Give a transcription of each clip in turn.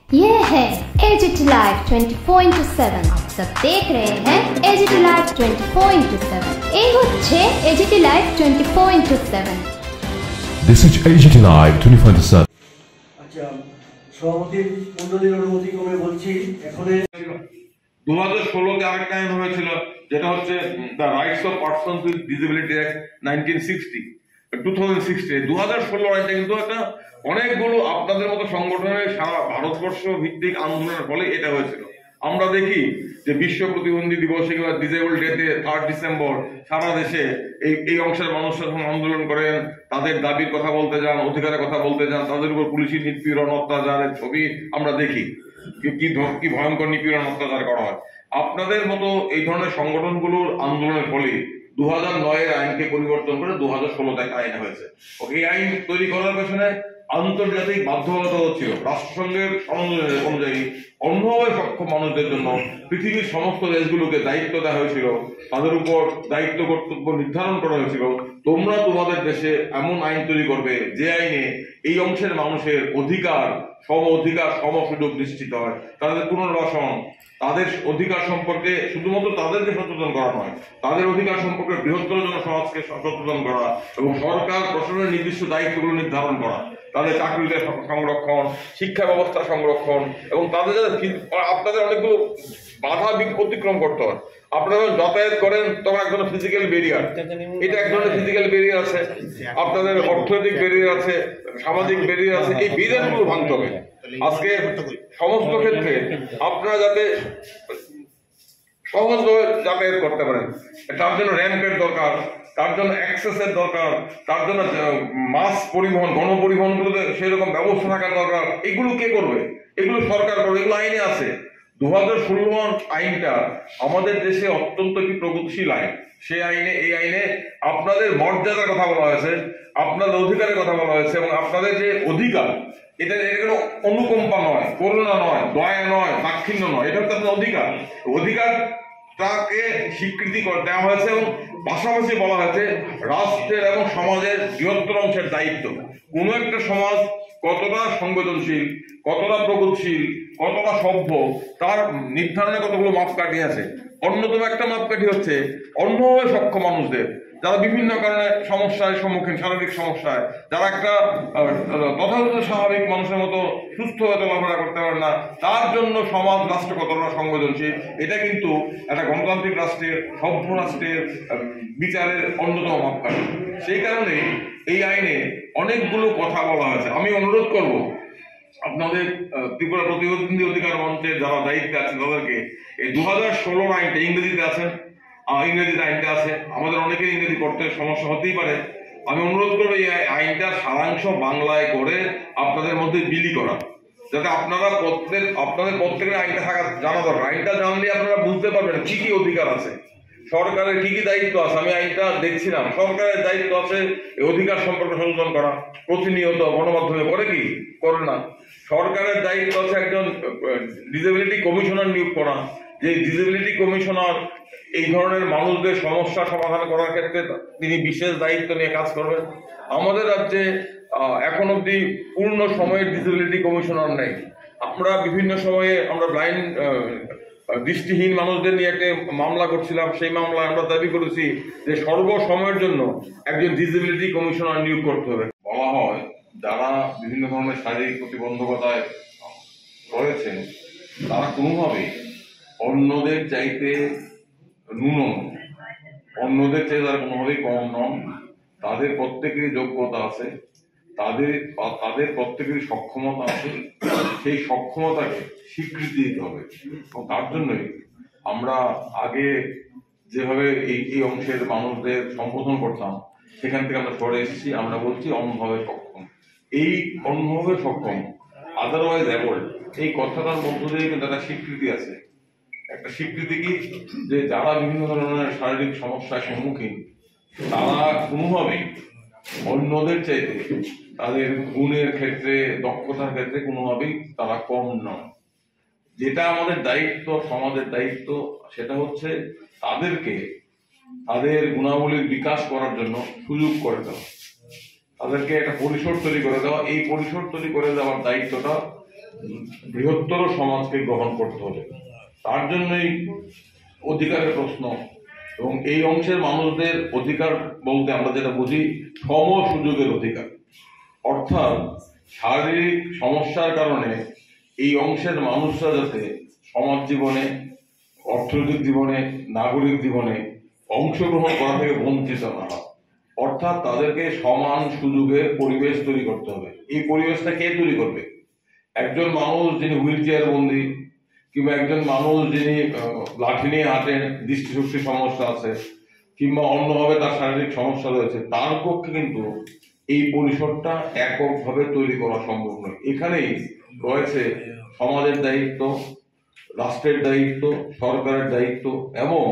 ये है AGT live 24/7। आप सब देख रहे हैं एजीटी लाइव 24/7। এই হচ্ছে AGT live 24/7। This is AGT Live 24/7। আচ্ছা, সভাপতি মণ্ডলীর অনুমতি ক্রমে বলছি এখন 2016-তে আরেকটা আইন হয়েছিল, যেটা হচ্ছে the rights of persons with disability act 1960 2016। 2016 আইনটা কিন্তু একটা অনেকগুলো আপনাদের মতো সংগঠনের সারা ভারতবর্ষ ভিত্তিক আন্দোলনের ফলে এটা হয়েছিল। আমরা দেখি যে বিশ্ব প্রতিবন্ধী দিবসে কিংবা ডিসেবল ডেতে 3 ডিসেম্বর সারা দেশে এই অংশের মানুষরা যখন আন্দোলন করেন, তাদের দাবির কথা বলতে যান, অধিকারের কথা বলতে যান, তাদের উপর পুলিশি নিপীড়ন অত্যাচারের ছবি আমরা দেখি, কি ভয়ঙ্কর নিপীড়ন অত্যাচার করা হয়। আপনাদের মতো এই ধরনের সংগঠনগুলোর আন্দোলনের ফলে 2009-এর আইনকে পরিবর্তন করে 2016-তে একটা আইন হয়েছে। এই আইন তৈরি করার পেছনে আন্তর্জাতিক বাধ্যবাধকতা ছিল। রাষ্ট্রসংঘের অনুযায়ী অন্যভাবে সক্ষম মানুষদের জন্য পৃথিবীর সমস্ত দেশগুলোকে দায়িত্ব দেওয়া হয়েছিল, তাদের উপর দায়িত্ব কর্তব্য নির্ধারণ করা হয়েছিল, তোমরা তোমাদের দেশে এমন আইন তৈরি করবে যে আইনে এই অংশের মানুষের অধিকার, সম সুযোগ নিশ্চিত হয়, তাদের পুনর্বাসন, তাদের অধিকার সম্পর্কে শুধুমাত্র তাদেরকে সচেতন করা নয়, তাদের অধিকার সম্পর্কে বৃহত্তর জনসমাজকে সচেতন করা এবং সরকার প্রশাসনের নির্দিষ্ট দায়িত্বগুলো নির্ধারণ করা, তাদের চাকরিতে সংরক্ষণ, শিক্ষা ব্যবস্থা সংরক্ষণ এবং তাদের আপনাদের অনেকগুলো বাধা অতিক্রম করতে হয়। আপনারা যখন যাতায়াত করেন তখন এক ধরনের ফিজিক্যাল ব্যারিয়ার, এটা এক ধরনের ফিজিক্যাল ব্যারিয়ার আছে, আপনাদের অর্থনৈতিক ব্যারিয়ার আছে, সামাজিক ব্যারিয়ার আছে, এই ব্যারিয়ারগুলো ভাঙতে হবে। আজকে সমস্ত ক্ষেত্রে আপনারা যাতে সহজভাবে যাতায়াত করতে পারেন, তার জন্য র্যাম্পের দরকার, তার জন্য অ্যাক্সেসের দরকার, তার জন্য মাস পরিবহন, গণপরিবহনগুলোতে সেরকম ব্যবস্থা থাকার দরকার। এগুলো কে করবে? এগুলো সরকার করবে, এগুলো আইনে আছে। 2016 আইনটা আমাদের দেশে অত্যন্ত একটি প্রগতিশীল আইন। এই আইনে আপনাদের মর্যাদার কথা বলা হয়েছে, আপনাদের অধিকারের কথা বলা হয়েছে এবং আপনাদের যে অধিকার, এটা কোনো অনুকম্পা নয়, করুণা নয়, দয়া নয়, দাক্ষিণ্য নয়, এটা হচ্ছে আপনার অধিকারটাকে স্বীকৃতি দেওয়া হয়েছে এবং পাশাপাশি বলা হয়েছে রাষ্ট্রের এবং সমাজের বৃহত্তর অংশের দায়িত্ব। কোনো একটা সমাজ কতটা সংবেদনশীল, কতটা প্রগতিশীল, কতটা সভ্য, তার নির্ধারণে কতগুলো মাপকাঠি আছে। অন্যতম একটা মাপকাঠি হচ্ছে অন্যভাবে সক্ষম মানুষদের, যারা বিভিন্ন কারণে সমস্যার সম্মুখীন, শারীরিক সমস্যায়, যারা একটা তথাযথ স্বাভাবিক মানুষের মতো সুস্থভাবে চলাফেরা করতে পারে না, তার জন্য সমাজ রাষ্ট্র কতটা সংবেদনশীল, এটা কিন্তু একটা গণতান্ত্রিক রাষ্ট্রের, সভ্য রাষ্ট্রের বিচারের অন্যতম মাপকাঠি। সেই কারণে এই আইনে অনেকগুলো কথা বলা হয়েছে। আমি অনুরোধ করব আপনাদের ত্রিপুরা প্রতিবন্ধী অধিকার মঞ্চের যারা দায়িত্বে আছেন তাদেরকে, এই 2016 আইনটা ইংরেজিতে আইনটা আছে, আমাদের অনেকের ইংরেজি পড়তে সমস্যা হতেই পারে। আমি অনুরোধ করবো এই আইনটার সারাংশ বাংলায় করে আপনাদের মধ্যে বিলি করা, যাতে আপনাদের প্রত্যেকের আইনটা থাকা জানা দরকার। আইনটা জানলে আপনারা বুঝতে পারবেন কি কি অধিকার আছে, সরকারের কি কি দায়িত্ব আছে। আমি আইনটা দেখছিলাম, সরকারের দায়িত্ব আছে এই অধিকার সম্পর্কে সচেতন করা, প্রতিনিয়ত গণমাধ্যমে করে না। সরকারের দায়িত্ব আছে একজন ডিসেবিলিটি কমিশনার নিয়োগ করা, যে ডিসেবিলিটি কমিশনার এই ধরনের মানুষদের সমস্যা সমাধান করার ক্ষেত্রে তিনি বিশেষ দায়িত্ব নিয়ে কাজ করবেন। আমাদের রাজ্যে এখন অব্দি পূর্ণ সময়ের ডিসেবিলিটি কমিশনার নেই। আমরা বিভিন্ন সময়ে ব্লাইন্ড দৃষ্টিহীন মানুষদের নিয়ে একটা মামলা করছিলাম, সেই মামলায় আমরা দাবি করেছি যে সর্বসময়ের জন্য একজন ডিসেবিলিটি কমিশনার নিয়োগ করতে হবে। বলা হয় যারা বিভিন্ন ধরনের শারীরিক প্রতিবন্ধকতায় রয়েছেন তারা কোনোভাবেই অন্যদের চাইতে ন্যূনম, অন্যদের চেয়ে তারা কোনোভাবেই কম নন। তাদের প্রত্যেকেরই যোগ্যতা আছে, তাদের প্রত্যেকেরই সক্ষমতা আছে। সেই সক্ষমতাকে স্বীকৃতি দিতে হবে এবং তার জন্যই আমরা আগে যেভাবে এই অংশের মানুষদের সম্বোধন করতাম, সেখান থেকে আমরা সরে এসেছি। আমরা বলছি অন্যভাবে সক্ষম। এই অন্যভাবে সক্ষম, আদারওয়াইজ অ্যাবল্ড, এই কথাটার মধ্য দিয়ে কিন্তু একটা স্বীকৃতি আছে। একটা স্বীকৃতি কি, যে যারা বিভিন্ন ধরনের শারীরিক সমস্যার সম্মুখীন, তারা কোনোভাবেই অন্যদের চাইতে তাদের গুণের ক্ষেত্রে, দক্ষতার ক্ষেত্রে কোনোভাবেই তারা কম নয়। যেটা আমাদের দায়িত্ব, সমাজের দায়িত্ব, সেটা হচ্ছে তাদেরকে তাদের গুণাবলীর বিকাশ করার জন্য সুযোগ করে দেওয়া, তাদেরকে একটা পরিসর তৈরি করে দেওয়া। এই পরিসর তৈরি করে দেওয়ার দায়িত্বটা বৃহত্তর সমাজকে গ্রহণ করতে হবে। তার জন্যই অধিকারের প্রশ্ন, এবং এই অংশের মানুষদের অধিকার বলতে আমরা যেটা বুঝি সম সুযোগের অধিকার। অর্থাৎ শারীরিক সমস্যার কারণে এই অংশের মানুষরা যাতে সমাজ জীবনে, অর্থনৈতিক জীবনে, নাগরিক জীবনে অংশগ্রহণ করা থেকে বঞ্চিত না হয়। অর্থাৎ তাদেরকে সমান সুযোগের পরিবেশ তৈরি করতে হবে। এই পরিবেশটা কে তৈরি করবে? একজন মানুষ যিনি হুইল চেয়ার বন্দী, কিংবা একজন মানুষ যিনি লাঠি নিয়ে হাঁটেন, দৃষ্টিশক্তির সমস্যা আছে, কিংবা অন্যভাবে তার শারীরিক সমস্যা রয়েছে, তার পক্ষে কিন্তু এই পরিসরটা এককভাবে তৈরি করা সম্ভব নয়। এখানেই রয়েছে সমাজের দায়িত্ব, রাষ্ট্রের দায়িত্ব, সরকারের দায়িত্ব এবং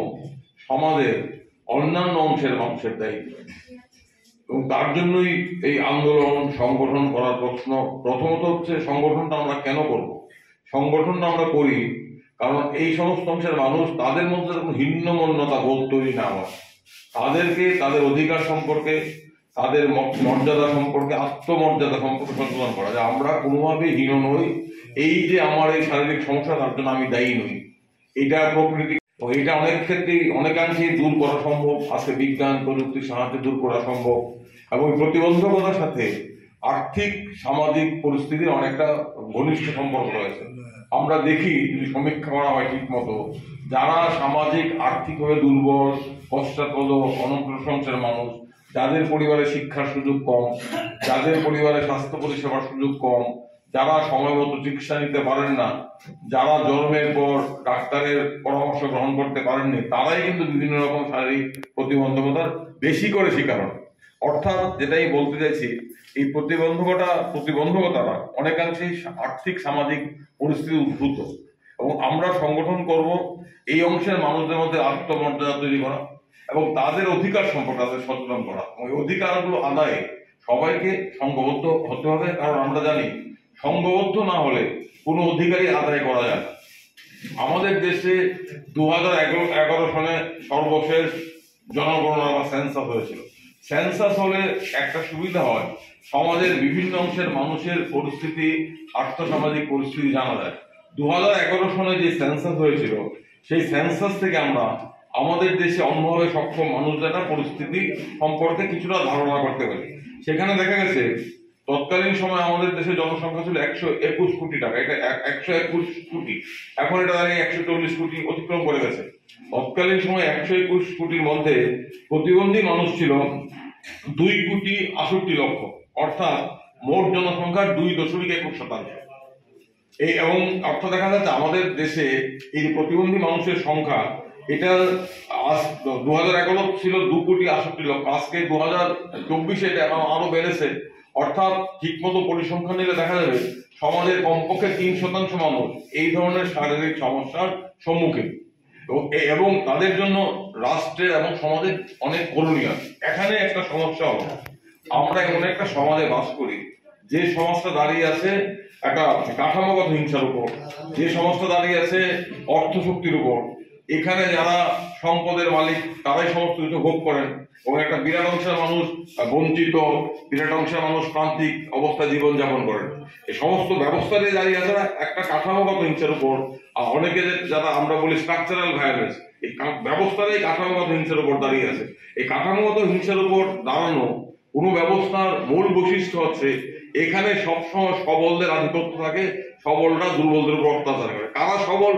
সমাজের অন্যান্য অংশের মানুষের দায়িত্ব। এবং তার জন্যই এই আন্দোলন সংগঠন করার প্রশ্ন। প্রথমত হচ্ছে সংগঠনটা আমরা কেন করব? সংগঠনটা আমরা করি কারণ এই সমস্ত অংশের মানুষ, তাদের মধ্যে যখন হীনমন্যতা বোধ তৈরি না হয়, তাদেরকে তাদের অধিকার সম্পর্কে, তাদের মর্যাদা সম্পর্কে, আত্মমর্যাদা সম্পর্কে সচেতন করা, যে আমরা কোনোভাবেই হীন নই, এই যে আমার এই শারীরিক সমস্যা তার জন্য আমি দায়ী নই। এটা প্রকৃতি, এটা অনেক ক্ষেত্রেই অনেকাংশেই দূর করা সম্ভব। আজকে বিজ্ঞান প্রযুক্তির সাহায্যে দূর করা সম্ভব। এবং প্রতিবন্ধকতার সাথে আর্থিক সামাজিক পরিস্থিতির অনেকটা ঘনিষ্ঠ সম্পর্ক রয়েছে। আমরা দেখি, যদি সমীক্ষা করা হয় ঠিক মতো, যারা সামাজিক আর্থিকভাবে দুর্বল, পশ্চাৎপদ, অনগ্রসর মানুষ, যাদের পরিবারে শিক্ষার সুযোগ কম, যাদের পরিবারে স্বাস্থ্য পরিষেবার সুযোগ কম, যারা সময় মতো চিকিৎসা নিতে পারেন না, যারা জন্মের পর ডাক্তারের পরামর্শ গ্রহণ করতে পারেননি, তারাই কিন্তু বিভিন্ন রকম শারীরিক প্রতিবন্ধকতার বেশি করে শিকার হয়। অর্থাৎ যেটাই বলতে চাইছি, এই প্রতিবন্ধকতারা অনেকাংশেই আর্থিক সামাজিক পরিস্থিতি উদ্ভূত। এবং আমরা সংগঠন করব এই অংশের মানুষদের মধ্যে আত্মমর্যাদা তৈরি করা এবং তাদের অধিকার সম্পর্কে তাদের সচেতন করা। ওই অধিকারগুলো আদায়ে সবাইকে সংঘবদ্ধ হতে হবে। কারণ আমরা জানি, সংঘবদ্ধ না হলে কোনো অধিকারই আদায় করা যায় না। আমাদের দেশে 2011 সালে সর্বশেষ জনগণনা বা সেন্সাস হয়েছিল। সেন্সাস হলে একটা সুবিধা হয়, সমাজের বিভিন্ন অংশের মানুষের পরিস্থিতি, আর্থসামাজিক পরিস্থিতি জানা যায়। 2011 সালে যে সেন্সাস হয়েছিল, সেই সেন্সাস থেকে আমরা আমাদের দেশে অন্যভাবে সক্ষম মানুষদের পরিস্থিতি সম্পর্কে কিছুটা ধারণা করতে পারি। সেখানে দেখা গেছে তৎকালীন সময় আমাদের দেশে জনসংখ্যা ছিল 121 কোটি টাকা, এটা 121 কোটি, এখন এটা দাঁড়িয়ে 140 কোটি অতিক্রম করে গেছে। তৎকালীন সময় 121 কোটির মধ্যে প্রতিবন্ধী মানুষ ছিল 2,68,00,000, অর্থাৎ মোট জনসংখ্যার 2.21%। এই এবং অর্থ দেখা যাচ্ছে আমাদের দেশে এই প্রতিবন্ধী মানুষের সংখ্যা, এটা 2011 ছিল 2,68,00,000, আজকে 2024 এটা আরো বেড়েছে। অর্থাৎ ঠিকমতো পরিসংখ্যান নিলে দেখা যাবে সমাজের কমপক্ষে 3% মানুষ এই ধরনের শারীরিক সমস্যার সম্মুখীন, এবং তাদের জন্য রাষ্ট্রের এবং সমাজের অনেক করণীয়। এখানে একটা সমস্যা হলো, আমরা এমন একটা সমাজে বাস করি যে সমাজটা দাঁড়িয়ে আছে একটা কাঠামোগত হিংসার উপর, যে সমাজটা দাঁড়িয়ে আছে অর্থ শক্তির উপর। এখানে যারা সম্পদের মালিক তারাই সমস্ত কিছু ভোগ করেন, এবং একটা বিরাট অংশের মানুষ বঞ্চিত, বিরাট অংশের মানুষ প্রান্তিক অবস্থায় জীবনযাপন করেন। এই সমস্ত ব্যবস্থাতে দাঁড়িয়ে আছে একটা কাঠামোগত হিংসার উপর। অনেকে যারা আমরা বলি স্ট্রাকচারাল ভায়োলেন্স, এই ব্যবস্থাটাই কাঠামোগত হিংসার উপর দাঁড়িয়ে আছে। এই কাঠামোগত হিংসার উপর দাঁড়ানো কোনো ব্যবস্থার মূল বৈশিষ্ট্য হচ্ছে এখানে সবসময় সবলদের আধিপত্য থাকে, সবলরা দুর্বলদের উপর অত্যাচার করে। কারা সবল?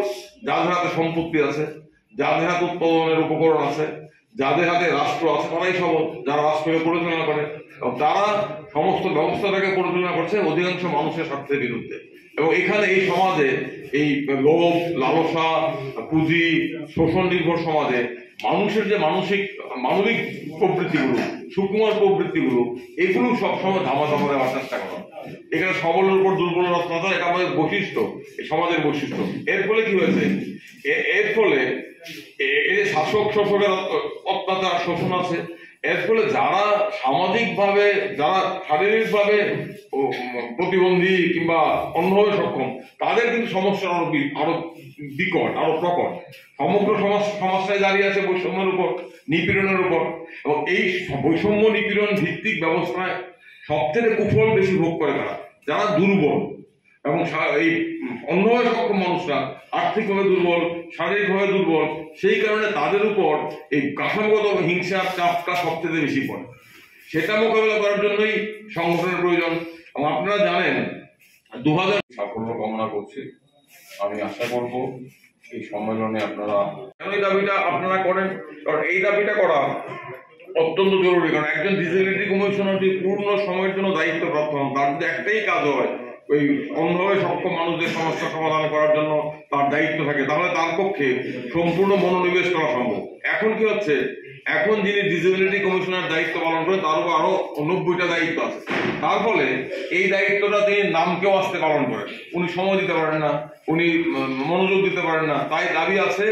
যাদের হাতে সম্পত্তি আছে, যাদের হাতে উৎপাদনের উপকরণ আছে, যাদের হাতে রাষ্ট্র আছে, তারাই সবল, যারা রাষ্ট্রকে পরিচালনা করে। এবং তারা সমস্ত ব্যবস্থাটাকে পরিচালনা করছে অধিকাংশ মানুষের স্বার্থের বিরুদ্ধে। এবং এখানে এই সমাজে এই লোভ, লালসা, পুঁজি, শোষণ নির্ভর সমাজে মানুষের যে মানবিক প্রবৃত্তিগুলো, সুকুমার প্রবৃত্তিগুলো, এগুলো সবসময় ধামাচাপা দেওয়ার চেষ্টা করা। এখানে সবলের উপর দুর্বলের অত্যাচার, এটা আমাদের বৈশিষ্ট্য, সমাজের বৈশিষ্ট্য। এর ফলে কি হয়েছে? এর ফলে এই শাসক শোষকের অত্যাচার, শোষণ আছে। এর ফলে যারা সামাজিকভাবে, যারা শারীরিকভাবে প্রতিবন্ধী কিংবা অন্যভাবে সক্ষম, তাদের কিন্তু সমস্যা আরো বিকট, আরো প্রকট। সমগ্র সমস্যায় দাঁড়িয়ে আছে বৈষম্যের উপর, নিপীড়নের উপর। এবং এই বৈষম্য নিপীড়ন ভিত্তিক ব্যবস্থায় সবথেকে কুফল বেশি ভোগ করে তারা, যারা দুর্বল। এবং এই অন্যভাবে সক্ষম মানুষরা আর্থিকভাবে দুর্বল, শারীরিকভাবে দুর্বল, সেই কারণে তাদের উপর এই কাঠামোগত হিংসার চাপটা সবচেয়ে বেশি পড়ে। সেটা মোকাবেলা করার জন্যই সংগঠনের প্রয়োজন। এবং আপনারা জানেন 2000 সাফল্য কামনা করছি। আমি আশা করব এই সম্মেলনে আপনারা এই দাবিটা আপনারা করেন, কারণ এই দাবিটা করা অত্যন্ত জরুরি। কারণ একজন ডিসেবিলিটি কমিশনারটি পূর্ণ সময়ের জন্য দায়িত্বপ্রাপ্ত হন, তার যদি একটাই কাজ হয় ওই অন্যভাবে সক্ষম মানুষদের সমস্যা সমাধান করার জন্য তার দায়িত্ব থাকে, তাহলে তার পক্ষে সম্পূর্ণ মনোনিবেশ করা সম্ভব। এখন কি হচ্ছে, এখন যিনি ডিসেবিলিটি কমিশনার দায়িত্ব পালন করেন তার উপর আরো 90টা দায়িত্ব আছে। তার ফলে এই দায়িত্বটা তিনি নামকেও আসতে পালন করেন, উনি সময় দিতে পারেন না, উনি মনোযোগ দিতে পারেন না। তাই দাবি আছে,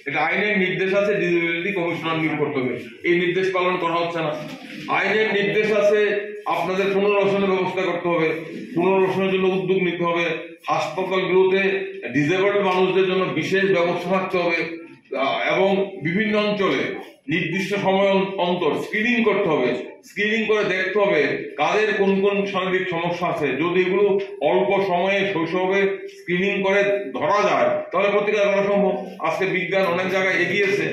এটা আইনের নির্দেশ আছে ডিসেবিলিটি কমিশনার নিয়োগ করতে হবে, এই নির্দেশ পালন করা হচ্ছে না। আইনের নির্দেশ আছে আপনাদের পুনর্বাসনের ব্যবস্থা করতে হবে, পুনর্বাসনের জন্য উদ্যোগ নিতে হবে, হাসপাতালগুলোতে ডিসেবলড মানুষদের জন্য বিশেষ ব্যবস্থা থাকতে হবে এবং বিভিন্ন অঞ্চলে নির্দিষ্ট সময় অন্তর স্ক্রিনিং করতে হবে। স্ক্রিনিং করে দেখতে হবে কাদের কোন কোন শারীরিক সমস্যা আছে। যদি এগুলো অল্প সময়ে শৈশবে স্ক্রিনিং করে ধরা যায় তাহলে প্রতিকার করা সম্ভব। আজকে বিজ্ঞান অনেক জায়গায় এগিয়েছে,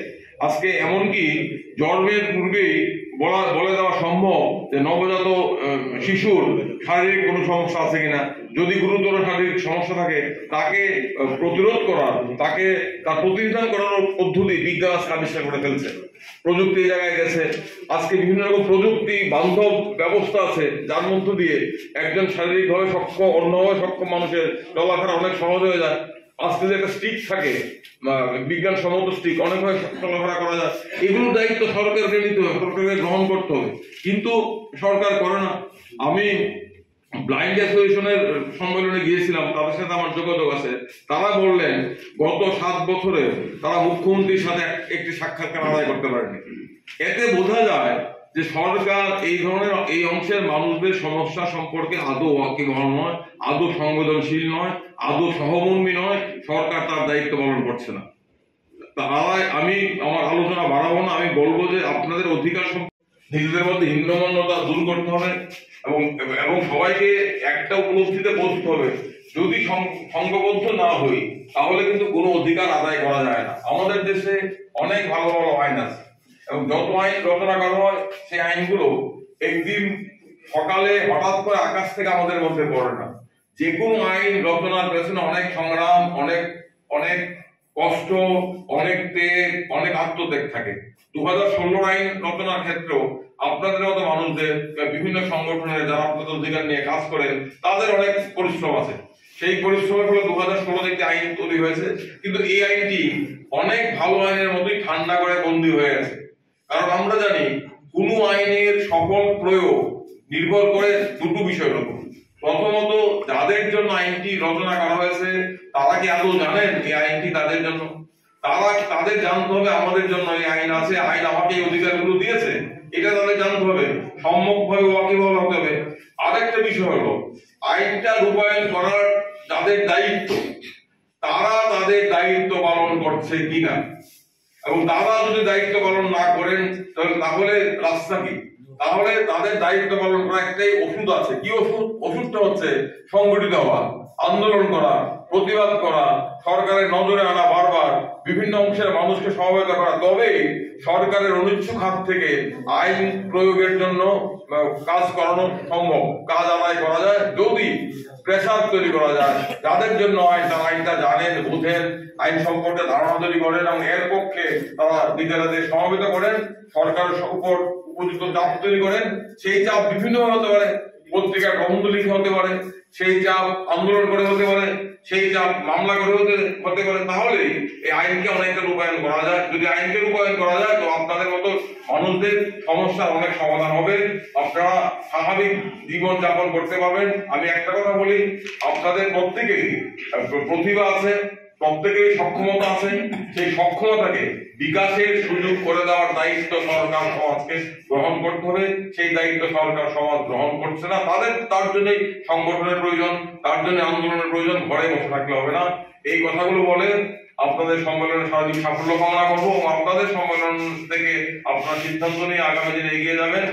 আজকে এমনকি জন্মের পূর্বেই বলে দেওয়া সম্ভব যে নবজাত শিশুর শারীরিক কোনো সমস্যা আছে কিনা। যদি গুরুতর শারীরিক সমস্যা থাকে তাকে প্রতিরোধ করার, তাকে তার প্রতিবিধান করার পদ্ধতি বিজ্ঞান আজকে আবিষ্কার করে ফেলছে, প্রযুক্তি এই জায়গায় গেছে। আজকে বিভিন্ন রকম প্রযুক্তি বান্ধব ব্যবস্থা আছে যার মধ্য দিয়ে একজন শারীরিকভাবে সক্ষম অন্যভাবে সক্ষম মানুষের চলাফেরা অনেক সহজ হয়ে যায়। আজকে যে একটা স্টিক থাকে, বিজ্ঞানসম্মত স্টিক, অনেকভাবে চলাফেরা করা যায়। এগুলোর দায়িত্ব সরকারকে নিতে হবে, সরকারকে গ্রহণ করতে হবে, কিন্তু সরকার করে না। আমি ব্লাইন্ড অ্যাসোসিয়েশনের সম্মেলনে গিয়েছিলাম, তাদের সাথে আমার যোগাযোগ আছে। তারা বললেন গত 7 বছরে তারা মুখ্যমন্ত্রীর সাথে একটি সাক্ষাৎকার আদায় করতে পারেনি। এতে বোঝা যায় যে সরকার এই ধরনের এই অংশের মানুষদের সমস্যা সম্পর্কে আদৌ ওয়াকিবহাল নয়, আদৌ সংবেদনশীল নয়, আদৌ সহমর্মী নয়। সরকার তার দায়িত্ব পালন করছে না। তাই আমি আমার আলোচনা বাড়াবো না, আমি বলবো যে আপনাদের অধিকার নিজেদের মধ্যে হীনমন্যতা দূর করতে হবে এবং সবাইকে একটা উপলব্ধিতে পৌঁছতে হবে। যদি সংঘবদ্ধ না হই তাহলে কিন্তু কোনো অধিকার আদায় করা যায় না। আমাদের দেশে অনেক ভালো ভালো আইন আছে এবং যত আইন রচনা করা হয় সেই আইনগুলো একদিন সকালে হঠাৎ করে আকাশ থেকে আমাদের মধ্যে পড়ে না। যে কোনো আইন রচনার পেছনে অনেক সংগ্রাম, অনেক কষ্ট, অনেক ত্যাগ, অনেক আত্মত্যাগ থাকে। 2016 আইন রচনার ক্ষেত্রেও আপনাদের মতো মানুষদের বিভিন্ন সংগঠনের যারা আপনাদের অধিকার নিয়ে কাজ করেন তাদের অনেক পরিশ্রম আছে। সেই পরিশ্রমের ফলে 2016 একটি আইন তৈরি হয়েছে, কিন্তু এই আইনটি অনেক ভালো আইনের মতোই ঠান্ডা করে বন্দী হয়ে গেছে। কারণ আমরা জানি কোন আইনের সফল প্রয়োগ নির্ভর করে দুটো বিষয়ের উপর। প্রথমত, যাদের জন্য আইনটি রচনা করা হয়েছে তারা কি আদৌ জানেন এই আইনটি তাদের জন্য? তাদের জানতে হবে আমাদের জন্য এই আইন আছে, আইন আমাকে এই অধিকারগুলো দিয়েছে, এটা তাদের জানতে হবে, সম্যকভাবে ওয়াকিবহাল হতে হবে। আরেকটা বিষয় হলো আইনটা রূপায়ণ করার যাদের দায়িত্ব তারা তাদের দায়িত্ব পালন করছে কিনা, এবং তারা যদি দায়িত্ব পালন না করেন তাহলে রাস্তা কি? তাহলে তাদের দায়িত্ব পালন করা একটাই ওষুধ আছে। কি ওষুধ? ওষুধটা হচ্ছে সংগঠিত হওয়া, আন্দোলন করা, প্রতিবাদ করা, সরকারের নজরে আনা, বারবার বিভিন্ন অংশের মানুষকে সহযোগিতা করা। তবেই সরকারের অনিচ্ছুক হাত থেকে আইন প্রয়োগের জন্য কাজ করানো সম্ভব, কাজ আদায় করা যায় যদি প্রেসার তৈরি করা যায়। যাদের জন্য আইন, তারা আইনটা জানেন, বুঝেন, আইন সম্পর্কে ধারণা তৈরি করেন এবং এর পক্ষে তারা নিজেরাদের সমবেত করেন, সরকারের উপর উপযুক্ত চাপ তৈরি করেন। সেই চাপ বিভিন্ন হতে পারে, পত্রিকার প্রবন্ধ লিখে হতে পারে, সেই চাপ আন্দোলন করে হতে পারে, সেই চাপ মামলা করে হতে পারে। তাহলে এই আইনকে অনেকটা রূপায়ণ করা যায়। যদি আইনকে রূপায়ণ করা যায় তো আপনাদের মতো মানুষদের সমস্যার অনেক সমাধান হবে, আপনারা স্বাভাবিক জীবন যাপন করতে পারবেন। আমি একটা কথা বলি, আপনাদের প্রত্যেকেরই প্রতিভা আছে, প্রত্যেকেরই সক্ষমতা আছে। সেই সক্ষমতাকে বিকাশের সুযোগ করে দেওয়ার দায়িত্ব সরকার সমাজকে গ্রহণ করতে হবে। সেই দায়িত্ব সরকার সমাজ গ্রহণ করছে না। তার জন্যই সংগঠনের প্রয়োজন, তার জন্য আন্দোলনের প্রয়োজন। ঘরে বসে থাকলে হবে না। এই কথাগুলো বলে আপনাদের সম্মেলনে সারাদিন সাফল্য কামনা করবো এবং আপনাদের সম্মেলন থেকে আপনার সিদ্ধান্ত নিয়ে আগামী দিনে এগিয়ে যাবেন।